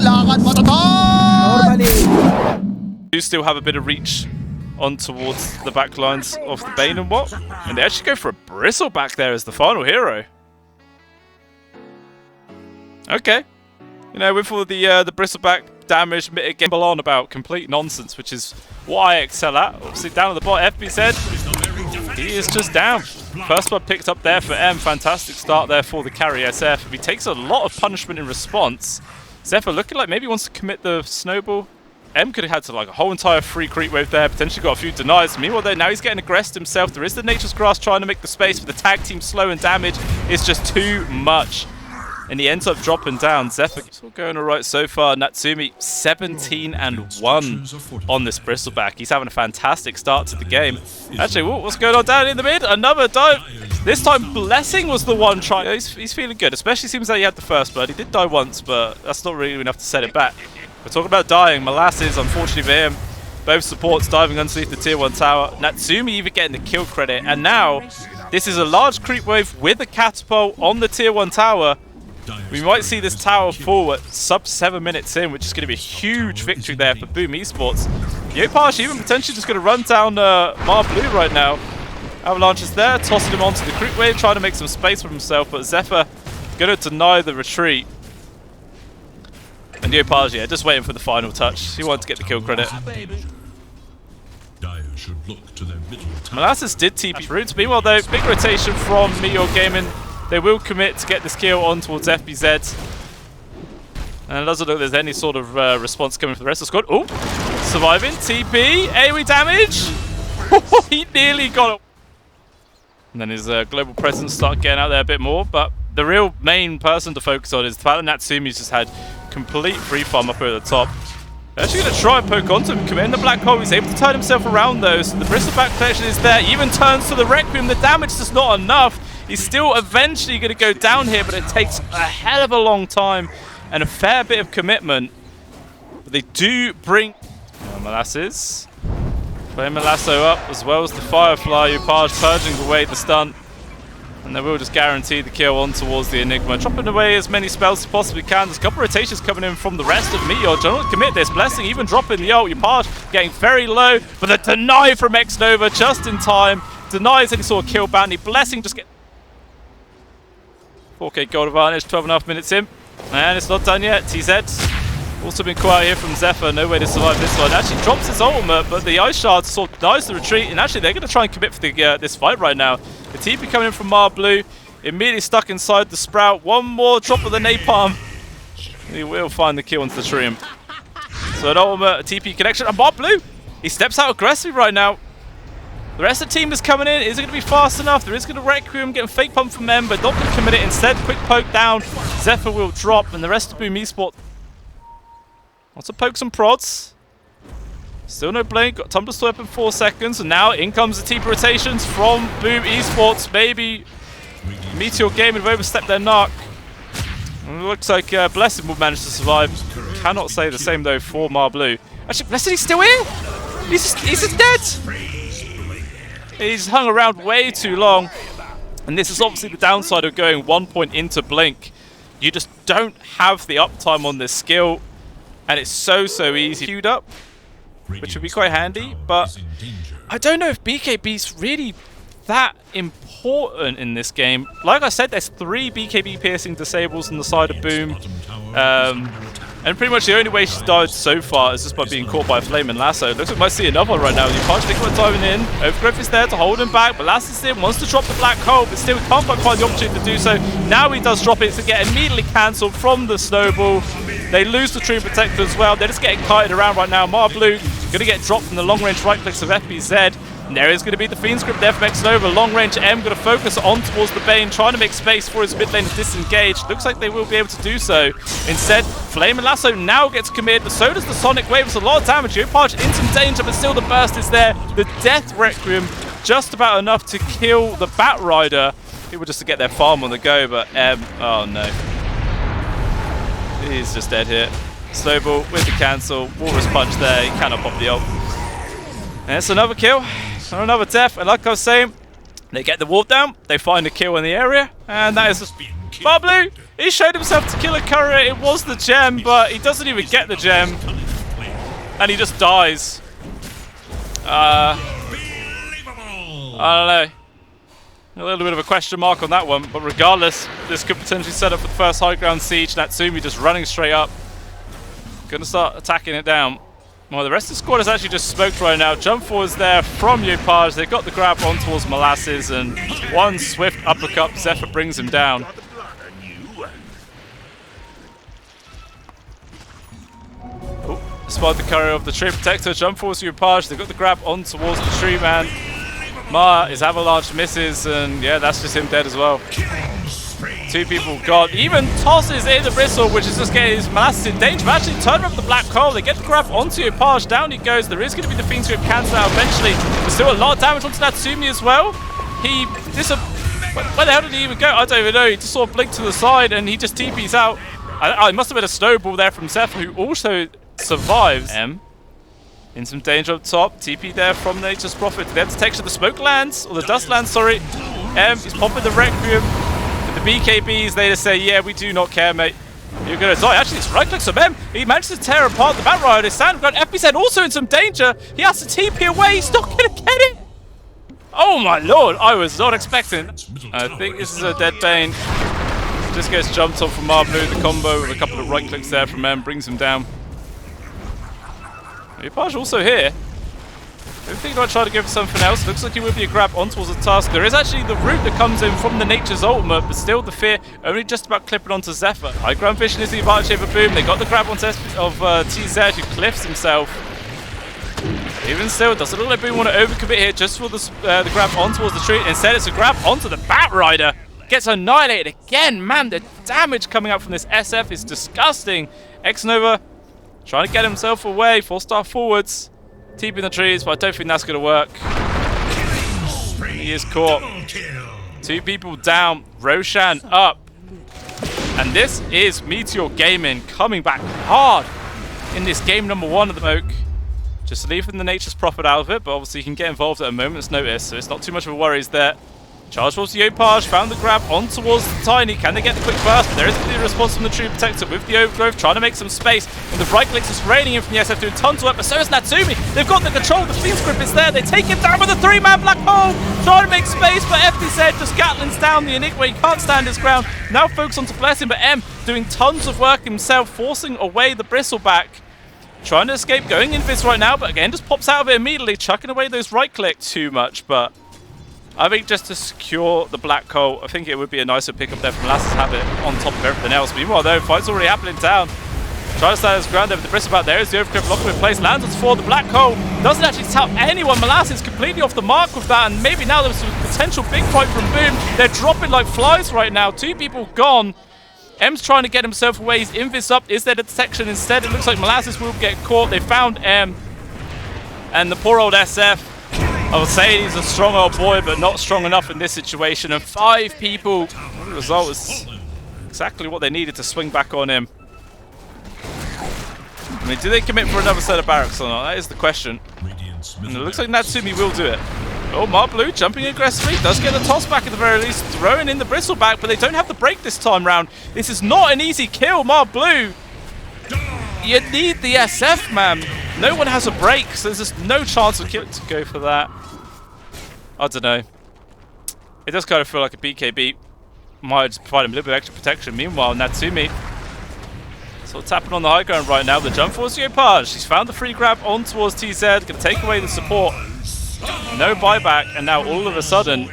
lakad matatag! Normally. Do still have a bit of reach on towards the back lines of the Bane and what? And they actually go for a Bristle back there as the final hero. Okay. You know, with all the Bristleback damage mitigation on about complete nonsense, which is what I excel at. Obviously down at the bottom, FBZ, he is just down. First blood picked up there for M. Fantastic start there for the carry SF. He takes a lot of punishment in response. Zephyr looking like maybe he wants to commit the snowball. M could have had to like a whole entire free creep wave there, potentially got a few denies. Meanwhile though, now he's getting aggressed himself. There is the Nature's Grass trying to make the space, but the tag team slow and damage is just too much. And he ends up dropping down. Zephyr it's all going alright so far. Natsumi 17-1 on this Bristleback. He's having a fantastic start to the game. Actually, what's going on down in the mid? Another dive. This time Blessing was the one trying. He's feeling good, especially seems like he had the first blood. He did die once, but that's not really enough to set it back. We're talking about dying. Molasses, unfortunately for him. Both supports diving underneath the tier 1 tower. Natsumi even getting the kill credit. And now, this is a large creep wave with a catapult on the tier 1 tower. We might see this tower fall at sub 7 minutes in, which is going to be a huge victory there for Boom Esports. Yopash even potentially just going to run down Mar Blue right now. Avalanche is there, tossing him onto the creep wave, trying to make some space for himself, but Zephyr going to deny the retreat. And Yopash, yeah, just waiting for the final touch. He wanted to get the kill credit. Molasses did TP roots. Meanwhile though, big rotation from Meteor Gaming. They will commit to get this kill on towards FBZ. And it doesn't look like there's any sort of response coming from the rest of the squad. Oh, surviving. TP. AoE damage. He nearly got it. And then his global presence start getting out there a bit more. But the real main person to focus on is the fact that Natsumi's just had complete free farm up over the top. They're actually going to try and poke onto him. Commit in the black hole. He's able to turn himself around though. So the Bristleback collection is there. He even turns to the Requiem. The damage is just not enough. He's still eventually going to go down here, but it takes a hell of a long time and a fair bit of commitment. But they do bring Molasses. Playing Molasso up as well as the Firefly. Upage purging away the stun. And they will just guarantee the kill on towards the Enigma. Chopping away as many spells as possibly can. There's a couple of rotations coming in from the rest of Meteor. Don't commit this. Blessing even dropping the ult. Upage getting very low. But the deny from X-Nova just in time. Denies any sort of kill bounty. Blessing just get 4k gold advantage, 12.5 minutes in. And it's not done yet. TZ also been quiet here from Zephyr. No way to survive this one. Actually drops his ultimate, but the Ice Shard sort of denies the retreat. And actually they're going to try and commit for the, this fight right now. The TP coming in from Mar Blue. Immediately stuck inside the Sprout. One more drop of the Napalm. He will find the kill onto the Triumph. So an ultimate, a TP connection. And Mar Blue, he steps out aggressively right now. The rest of the team is coming in. Is it going to be fast enough? There is going to Requiem, getting fake pump from them, but not going to commit it. Instead, quick poke down. Zephyr will drop, and the rest of Boom Esports. Lots of pokes and prods. Still no blink. Got Tumblr Swipe in 4 seconds, and now in comes the TP rotations from Boom Esports. Maybe Meteor Gaming have overstepped their narc. And it looks like Blessing will manage to survive. Cannot say the same though for Mar Blue. Actually, Blessing is still here. He's just dead. He's hung around way too long, and this is obviously the downside of going 1 point into Blink. You just don't have the uptime on this skill, and it's so easy queued up, which would be quite handy, but I don't know if BKB's really that important in this game. Like I said, there's 3 BKB piercing disables on the side of Boom. And pretty much the only way she's died so far is just by being caught by a Flaming Lasso. Looks like we might see another one right now. You can't think about diving in. Overgrowth is there to hold him back, but Lasso's in, wants to drop the black hole, but still can't quite find the opportunity to do so. Now he does drop it to get immediately cancelled from the snowball. They lose the True Protector as well. They're just getting kited around right now. Mar Blue going to get dropped from the long-range right clicks of FBZ. And there is going to be the Fiend Script there from X-Nova. Long-range M going to focus on towards the Bane, trying to make space for his mid lane to disengage. Looks like they will be able to do so. Instead, Flame and Lasso now gets committed, but so does the Sonic Wave. It's a lot of damage. Yopaj in some danger, but still the burst is there. The Death Requiem, just about enough to kill the Bat Rider. People just to get their farm on the go, but M, oh no. He's just dead here. Snowball with the cancel. Walrus Punch there. He cannot pop the ult. And it's another kill. Another death, and like I was saying, they get the wall down, they find a kill in the area, and that is just Mar Blue He showed himself to kill a courier. It was the gem, but he doesn't even get the gem. And he just dies. I don't know. A little bit of a question mark on that one, but regardless, this could potentially set up for the first high ground siege. Natsumi just running straight up. Gonna start attacking it down. Well, the rest of the squad is actually just smoked right now. Jump forwards there from Yopaj. They've got the grab on towards Molasses, and one swift uppercut. Zephyr brings him down. Spot the courier of the tree protector. Jump forwards to Yopaj. They've got the grab on towards the tree man. Ma is avalanche misses, and yeah, that's just him dead as well. Two people gone. Even tosses in the bristle, which is just getting his Molasses in danger. But actually, turn up the black hole. They get the grab onto Yopaj. Down he goes. There is going to be the Fiend's Grip cancel out eventually. There's still a lot of damage onto Natsumi as well. Where the hell did he even go? I don't even know. He just sort of blinked to the side and he just TP's out. It must have been a snowball there from Zephyr, who also survives. In some danger up top. TP there from Nature's Prophet. They have detection of the smoke lands, or the dust lands, sorry. He's popping the Requiem. With the BKBs, they just say, yeah, we do not care, mate. You're going to die. Actually, it's right clicks from M. He managed to tear apart the Bat Rider. Sandgard FBZ also in some danger. He has to TP away. He's not going to get it. Oh my lord, I was not expecting. I think this is a dead Bane. Just gets jumped off from Marblue. The combo with a couple of right clicks there from M brings him down. Yopaj also here. I think he might try to go for something else. Looks like he would be a grab on towards the task. There is actually the route that comes in from the Nature's ultimate, but still the fear only just about clipping onto Zephyr. High ground vision is the advantage here for Boom. They got the grab on of TZ, who cliffs himself. Even still, doesn't look like Boom want to overcommit here just for the grab on towards the tree. Instead, it's a grab onto the Bat Rider. Gets annihilated again. Man, the damage coming out from this SF is disgusting. X-Nova trying to get himself away. 4-star forwards. TPing the trees, but I don't think that's going to work. He is caught. Two people down. Roshan up. And this is Meteor Gaming coming back hard in this game number 1 of the smoke. Just leaving the Nature's Prophet out of it, but obviously you can get involved at a moment's notice, so it's not too much of a worry there. Charge towards the Yopaj, found the grab on towards the Tiny. Can they get the quick burst? But there is the response from the True Protector with the Overgrowth, trying to make some space. And the right clicks is raining in from the SF doing tons of work, but so is Natsumi. They've got the control, the Fiend's Grip is there. They take him down with a 3-man black hole. Trying to make space, but FDZ just Gatlin's down. The Enigma, he can't stand his ground. Now focus on to Blessing, but M doing tons of work himself, forcing away the Bristleback. Trying to escape, going invis right now, but again just pops out of it immediately, chucking away those right clicks too much, but I think just to secure the black hole, I think it would be a nicer pickup there from Lass's habit on top of everything else. Meanwhile though, fight's already happening down. Trying to stand his ground over the Bristleback. There is the overgrip locked in place, lands on 4. The black hole doesn't actually tell anyone. Molasses completely off the mark with that, and maybe now there's a potential big fight from Boom. They're dropping like flies right now. 2 people gone. M's trying to get himself away. He's invis up. Is there detection? Instead, it looks like Molasses will get caught. They found M. And the poor old SF. I would say he's a strong old boy, but not strong enough in this situation. And 5 people. The result is exactly what they needed to swing back on him. I mean, do they commit for another set of barracks or not? That is the question. And it looks like Natsumi will do it. Oh, Marblue jumping aggressively. Does get a toss back at the very least. Throwing in the Bristleback, but they don't have the break this time round. This is not an easy kill, Marblue. You need the SF, man. No one has a break, so there's just no chance of kill to go for that. I don't know. It does kind of feel like a BKB might just provide him a little bit of extra protection. Meanwhile, Natsumi sort of tapping on the high ground right now. The jump forwards Yopaj. She's found the free grab on towards TZ. Going to take away the support. No buyback, and now all of a sudden,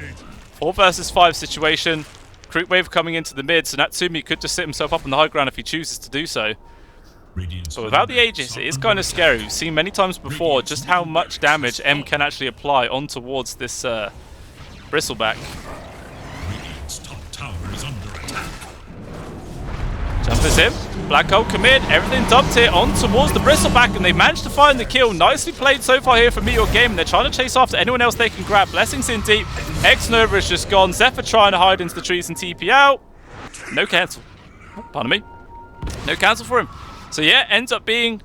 4 versus 5 situation. Creep wave coming into the mid, so Natsumi could just sit himself up on the high ground if he chooses to do so. But without the Aegis, it is kind of scary. We've seen many times before just how much damage M can actually apply on towards this Bristleback. Jump is in. Black hole commit. Everything dumped here on towards the Bristleback, and they managed to find the kill. Nicely played so far here from Meteor Gaming. They're trying to chase after anyone else they can grab. Blessings in deep. X-Nova is just gone. Zephyr trying to hide into the trees and TP out. No cancel. Pardon me. No cancel for him. So yeah, ends up being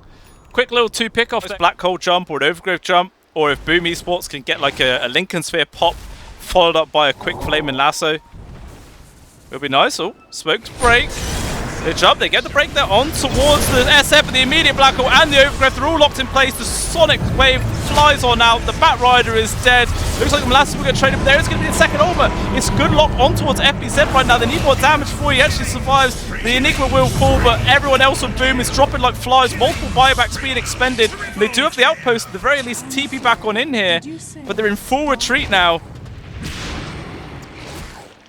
quick little 2 pick-offs. Black hole jump or an overgrowth jump, or if Boom Esports can get like a Lincoln Sphere pop followed up by a quick flaming lasso. It'll be nice. Oh, smoke to break. They jump, they get the break there on towards the SF, and the immediate black hole and the overgrowth. They're all locked in place. The sonic wave flies on out. The Bat Rider is dead. Looks like the Molasses will get traded, but there is going to be a second ultimate. It's good lock on towards FBZ right now. They need more damage before he actually survives. The Enigma will fall, but everyone else on Boom is dropping like flies. Multiple buybacks being expended. They do have the outpost, at the very least, TP back on in here, but they're in full retreat now.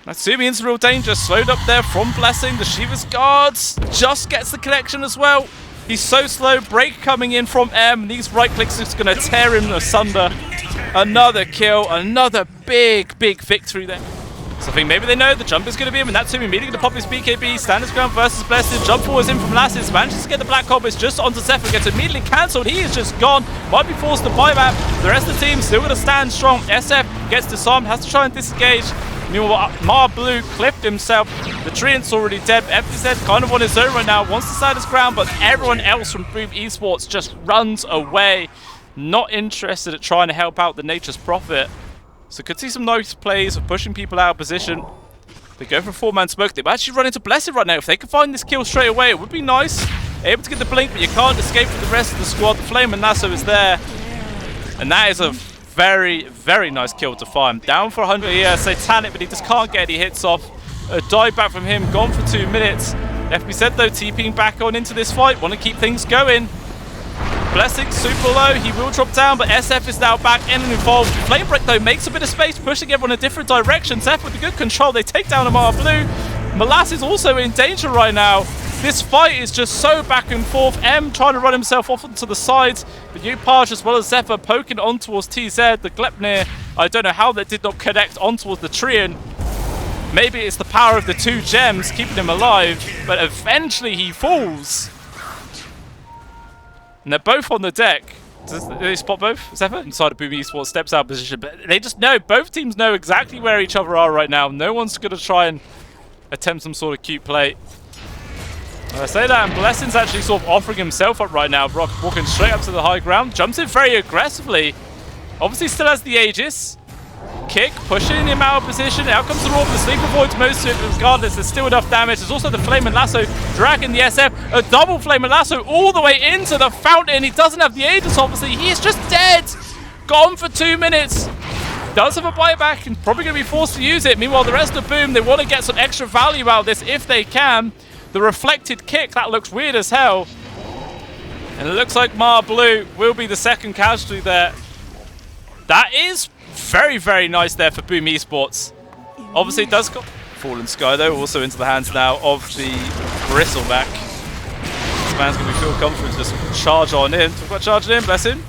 Natsumi in some real danger, slowed up there from Blessing. The Shiva's guards just gets the connection as well. He's so slow, break coming in from M. These right clicks are just going to tear him asunder. Another kill, another big victory there. So I think maybe they know the jump is going to be him, and Natsumi immediately to pop his BKB. Stand his ground versus Blessing. Jump forwards in from Lasses, manages to get the Black Hole, but it's just onto Zephyr, gets immediately cancelled. He is just gone, might be forced to buy back. The rest of the team still going to stand strong. SF gets disarmed, has to try and disengage. Meanwhile, Mar Blue clipped himself. The Treant's already dead. FBZ kind of on his own right now, wants to stand his ground, but everyone else from Boom Esports just runs away. Not interested at trying to help out the Nature's Prophet. So could see some nice plays of pushing people out of position. They go for a 4-man smoke. They might actually run into Blessed right now. If they could find this kill straight away, it would be nice. Able to get the blink, but you can't escape from the rest of the squad. The Flame and Nasso is there. And that is a very nice kill to find. Down for 100 here, Satanic, but he just can't get any hits off. A dive back from him, gone for 2 minutes. FBZ though, TPing back on into this fight, want to keep things going. Blessing super low, he will drop down, but SF is now back in and involved. Flame Break though makes a bit of space, pushing everyone in different directions. Zeph with the good control, they take down Amar Blue. Molasses also in danger right now. This fight is just so back and forth. M trying to run himself off onto the sides, but Upaj as well as Zephyr poking on towards TZ. The Glepnir, I don't know how that did not connect on towards the Treant. Maybe it's the power of the 2 gems keeping him alive, but eventually he falls. And they're both on the deck. Do they spot both? Zephyr inside of Boom Esports steps out of position, but they just know, both teams know exactly where each other are right now. No one's going to try and attempt some sort of cute play. I say that, and Blessing's actually sort of offering himself up right now. Brock walking straight up to the high ground, jumps in very aggressively. Obviously still has the Aegis. Kick, pushing him out of position. Out comes the Orb, the Sleep avoids most of it. Regardless, there's still enough damage. There's also the Flame and Lasso dragging the SF. A double Flame and Lasso all the way into the fountain. He doesn't have the Aegis, obviously. He is just dead. Gone for 2 minutes. Does have a buyback and probably going to be forced to use it. Meanwhile, the rest of Boom, they want to get some extra value out of this if they can. The reflected kick, that looks weird as hell. And it looks like Mar Blue will be the second casualty there. That is very nice there for Boom Esports. Obviously it does go Fallen Sky though, also into the hands now of the Bristleback. This man's going to feel comfortable to just charge on in. Talk about charging in, bless him.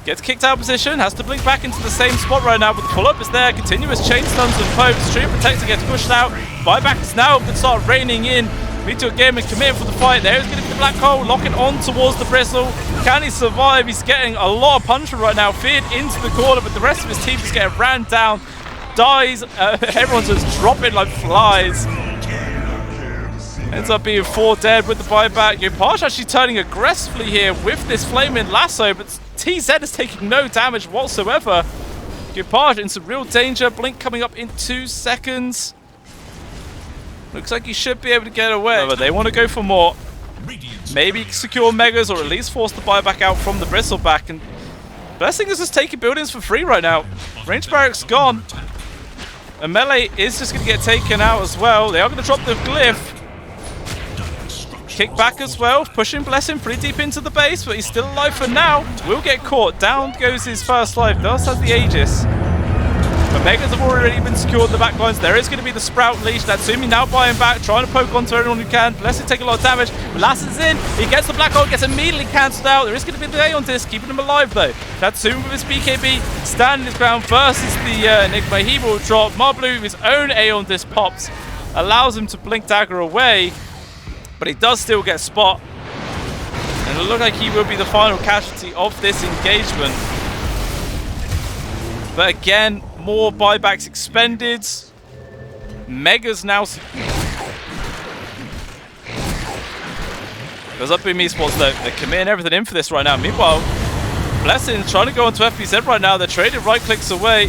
Gets kicked out of position, has to blink back into the same spot right now, but the pull-up is there. Continuous chain stuns and pokes. Stream Protector gets pushed out. Buyback is now going to start raining in. Meteor Gaming committing for the fight. There's going to be the Black Hole, locking on towards the Bristle. Can he survive? He's getting a lot of punishment right now. Feared into the corner, but the rest of his team is getting ran down. Dies. Everyone's just dropping like flies. Ends up being 4 dead with the buyback. Upaj actually turning aggressively here with this Flaming Lasso, but TZ is taking no damage whatsoever. Upaj in some real danger. Blink coming up in 2 seconds. Looks like he should be able to get away, but they want to go for more. Maybe secure Megas or at least force the buyback out from the Bristleback. And Blessing is just taking buildings for free right now. Range Barracks gone. And Melee is just going to get taken out as well. They are going to drop the Glyph. Kick back as well, pushing Blessing pretty deep into the base, but he's still alive for now. Will get caught. Down goes his first life. Does have the Aegis. But Megas have already been secured in the back lines. There is going to be the Sprout leash. Natsumi now buying back, trying to poke onto everyone who can. Blessing taking a lot of damage. Molasses is in. He gets the Black Hole, gets immediately cancelled out. There is going to be the Aeon Disc, keeping him alive though. Natsumi with his BKB, standing his ground versus the Enigma. He will drop. Marblue with his own Aeon Disc pops. Allows him to blink dagger away. But he does still get spot. And it looks like he will be the final casualty of this engagement. But again, more buybacks expended. Megas now. Goes up in Esports though. They're committing everything in for this right now. Meanwhile, Blessing trying to go onto FBZ right now. They're trading right clicks away.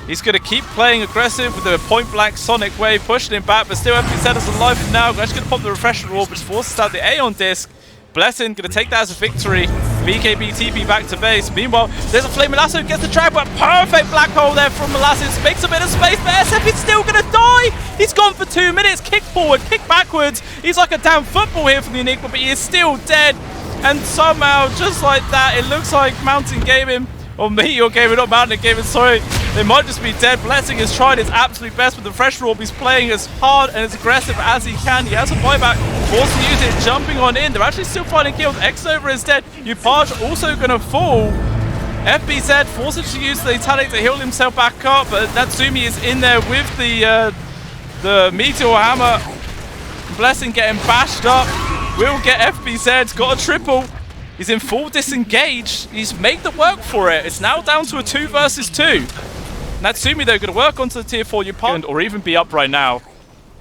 He's going to keep playing aggressive with the point-blank Sonic Wave, pushing him back, but still FBZ is alive for now. Actually going to pop the Refresher Orb, which forces out the Aeon Disc. Blessing going to take that as a victory. BKB TP back to base. Meanwhile, there's a Flaming Lasso, gets the drag, but perfect black hole there from Molasses. Makes a bit of space, but SF is still going to die. He's gone for 2 minutes. Kick forward, kick backwards. He's like a damn football here from the Enigma, but he is still dead. And somehow, just like that, it looks like Mountain Gaming, or Meteor Gaming, not Mountain Gaming, sorry. They might just be dead. Blessing has tried his absolute best with the Refresher Orb. He's playing as hard and as aggressive as he can. He has a buyback, forced to use it, jumping on in. They're actually still finding kills. X-Nova is dead. Upaj also going to fall. FBZ forces to use the Italic to heal himself back up, but Natsumi is in there with the Meteor Hammer. Blessing getting bashed up. Will get FBZ. Got a triple. He's in full disengage. He's made the work for it. It's now down to a 2 versus 2. Natsumi, though, going to work onto the tier 4 Upaj, or even be up right now.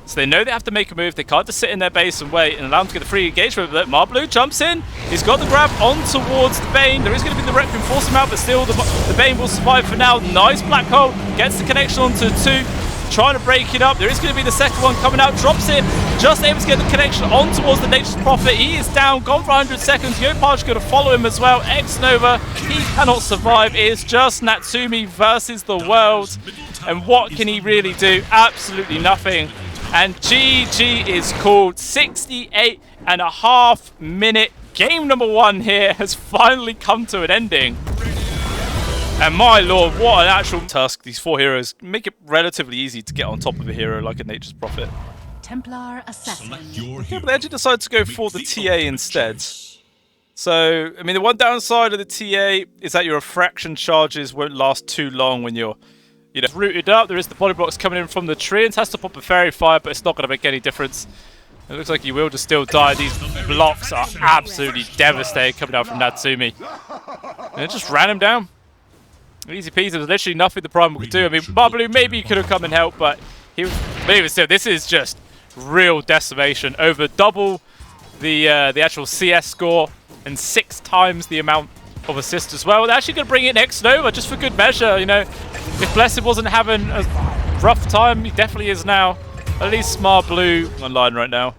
So they know they have to make a move. They can't just sit in their base and wait and allow him to get the free engagement. But Marblue jumps in. He's got the grab on towards the Bane. There is going to be the Requiem, force him out, but still the Bane will survive for now. Nice black hole. Gets the connection onto 2. Trying to break it up. There is going to be the second one coming out. Drops it. Just able to get the connection on towards the Nature's Prophet. He is down. Gone for 100 seconds. Upaj going to follow him as well. X-Nova. He cannot survive. It is just Natsumi versus the world. And what can he really do? Absolutely nothing. And GG is called. 68.5 minute. Game number 1 here has finally come to an ending. And my lord, what an actual task. These 4 heroes make it relatively easy to get on top of a hero like a Nature's Prophet. Templar Assassin. Yeah, but they actually decided to go for the TA instead. So, I mean, the one downside of the TA is that your refraction charges won't last too long when you're, rooted up. There is the body blocks coming in from the tree, and has to pop a fairy fire, but it's not going to make any difference. It looks like he will just still die. These blocks are absolutely devastating coming out from Natsumi. And it just ran him down. Easy peasy. There's literally nothing the Primal could do. I mean, Marblue maybe he could have come and helped, but even still, this is just real decimation. Over double the actual CS score and 6 times the amount of assist as well. They're actually going to bring in X-Nova just for good measure. If Blessed wasn't having a rough time, he definitely is now. At least Marblue online right now.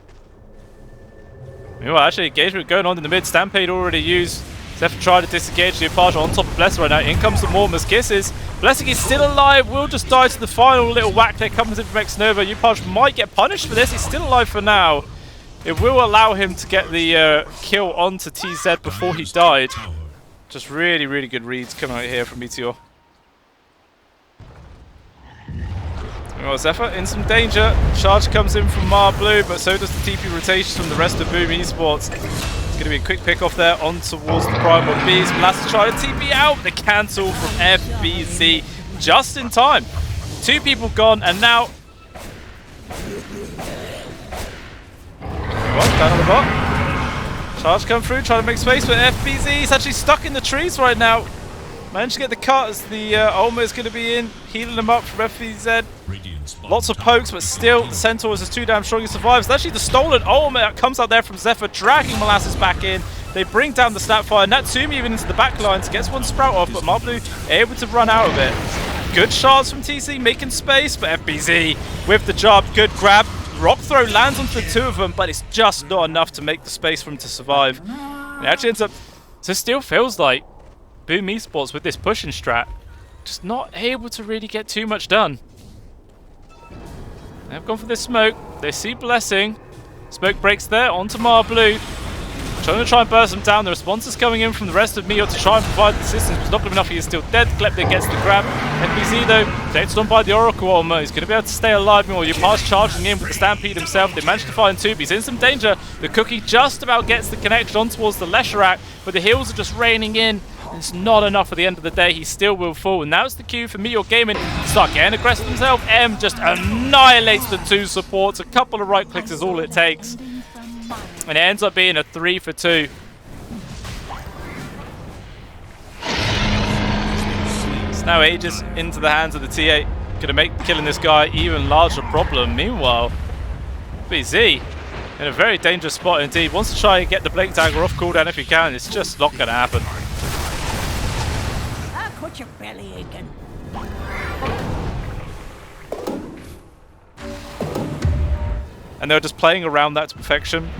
Well, actually, engagement going on in the mid. Stampede already used. Zephyr tried to disengage the Upaj on top of Blessing right now. In comes the Mortimer's Kisses. Blessing is still alive. Will just die to the final little whack there. Comes in from X-Nova. Upaj might get punished for this. He's still alive for now. It will allow him to get the kill onto TZ before he died. Just really, really good reads coming out here from Meteor. Well, Zephyr in some danger. Charge comes in from Marblue, but so does the TP rotations from the rest of Boom Esports. It's going to be a quick pick off there on towards the Primal Beast. Molasses trying to TP out. The cancel from FBZ just in time. 2 people gone, and now... Down on the bot. Charge come through, trying to make space, but FBZ is actually stuck in the trees right now. Managed to get the cut as the Ulma is going to be in, healing them up from FBZ. Lots of pokes, but still the Centaur is just too damn strong. He survives. It's actually the stolen Ulma that comes out there from Zephyr, dragging Molasses back in. They bring down the Snapfire. Natsumi even into the back lines, gets one sprout off, but Marblue able to run out of it. Good shards from TC, making space, but FBZ with the job. Good grab. Rock throw lands onto the 2 of them, but it's just not enough to make the space for him to survive. And it actually ends up... So it still feels like Boom Esports with this pushing strat, just not able to really get too much done. They've gone for this smoke. They see Blessing. Smoke breaks there onto Marblue. Trying and burst him down. The response is coming in from the rest of Meteor to try and provide the assistance. It's not good enough. He is still dead. Kleptic gets the grab. NPC though, takes on by the Oracle Ulma. He's going to be able to stay alive. Meanwhile, Upaj charging in with the Stampede himself. They managed to find 2, but he's in some danger. The Cookie just about gets the connection on towards the Leshrac, but the heals are just raining in. It's not enough at the end of the day. He still will fall. And now it's the cue for Meteor Gaming to start getting aggressive himself. M just annihilates the 2 supports. A couple of right clicks is all it takes. And it ends up being a 3 for 2. It's now Aegis into the hands of the TA. Going to make killing this guy even larger problem. Meanwhile, BZ in a very dangerous spot indeed. Wants to try and get the Blink Dagger off cooldown if he can. It's just not going to happen. Quit your belly aching. and they were just playing around that to perfection.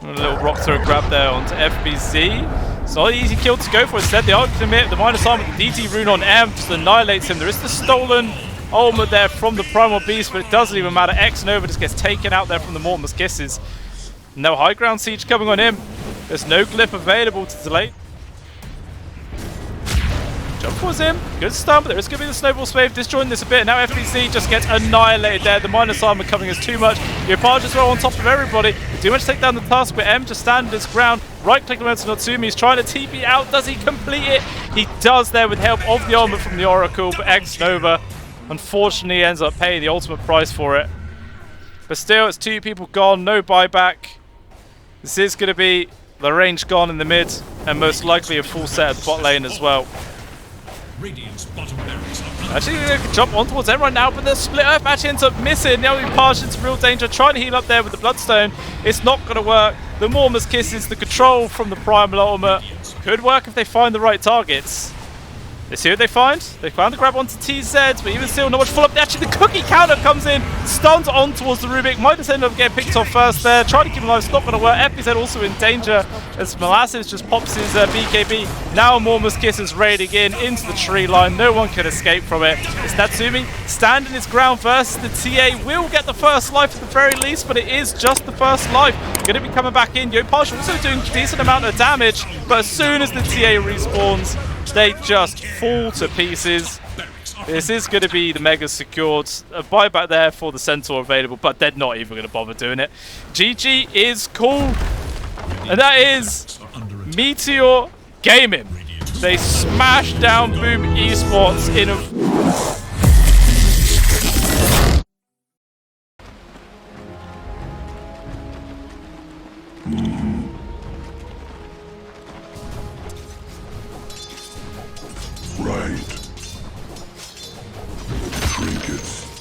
A little rock throw grab there onto FBZ. It's not an easy kill to go for. Instead, they are going to commit the minus arm with the DT rune on M, just annihilates him. There is the stolen ultimate there from the Primal Beast, but it doesn't even matter. X Nova just gets taken out there from the Mortimer's Kisses. No high ground siege coming on him. There's no glyph available to delay. Jump was him. Good stun, but there is going to be the snowball wave disjointing this a bit. Now FBC just gets annihilated there. The minus armor coming is too much. Yopaj as well on top of everybody. Too much to take down the task, but M just standing his ground. Right click onto Natsumi. He's trying to TP out. Does he complete it? He does there with help of the armor from the Oracle, but X Nova unfortunately ends up paying the ultimate price for it. But still, it's 2 people gone, no buyback. This is going to be the range gone in the mid, and most likely a full set at bot lane as well. Actually, they can jump on towards them right now, but the split earth actually ends up missing. Now we pass into real danger, trying to heal up there with the Bloodstone. It's not going to work. The Mortimer's Kisses, the control from the Primal Ultimate. Could work if they find the right targets. Let's see what they find. They found the grab onto TZ, but even still, not much follow-up. Actually, the cookie counter comes in, stuns on towards the Rubik. Might just end up getting picked off first there. Trying to keep him alive, it's not going to work. FBZ also in danger as Molasses just pops his BKB. Now Mortimer's Kiss is raiding in into the tree line. No one can escape from it. It's Natsumi standing his ground versus the TA. Will get the first life at the very least, but it is just the first life. Going to be coming back in. Yopaj also doing a decent amount of damage, but as soon as the TA respawns, they just fall to pieces. This is going to be the Mega secured. A buyback there for the Centaur available, but they're not even going to bother doing it. GG is cool. And that is Meteor Gaming. They smashed down Boom Esports in a... Right. Trinkets.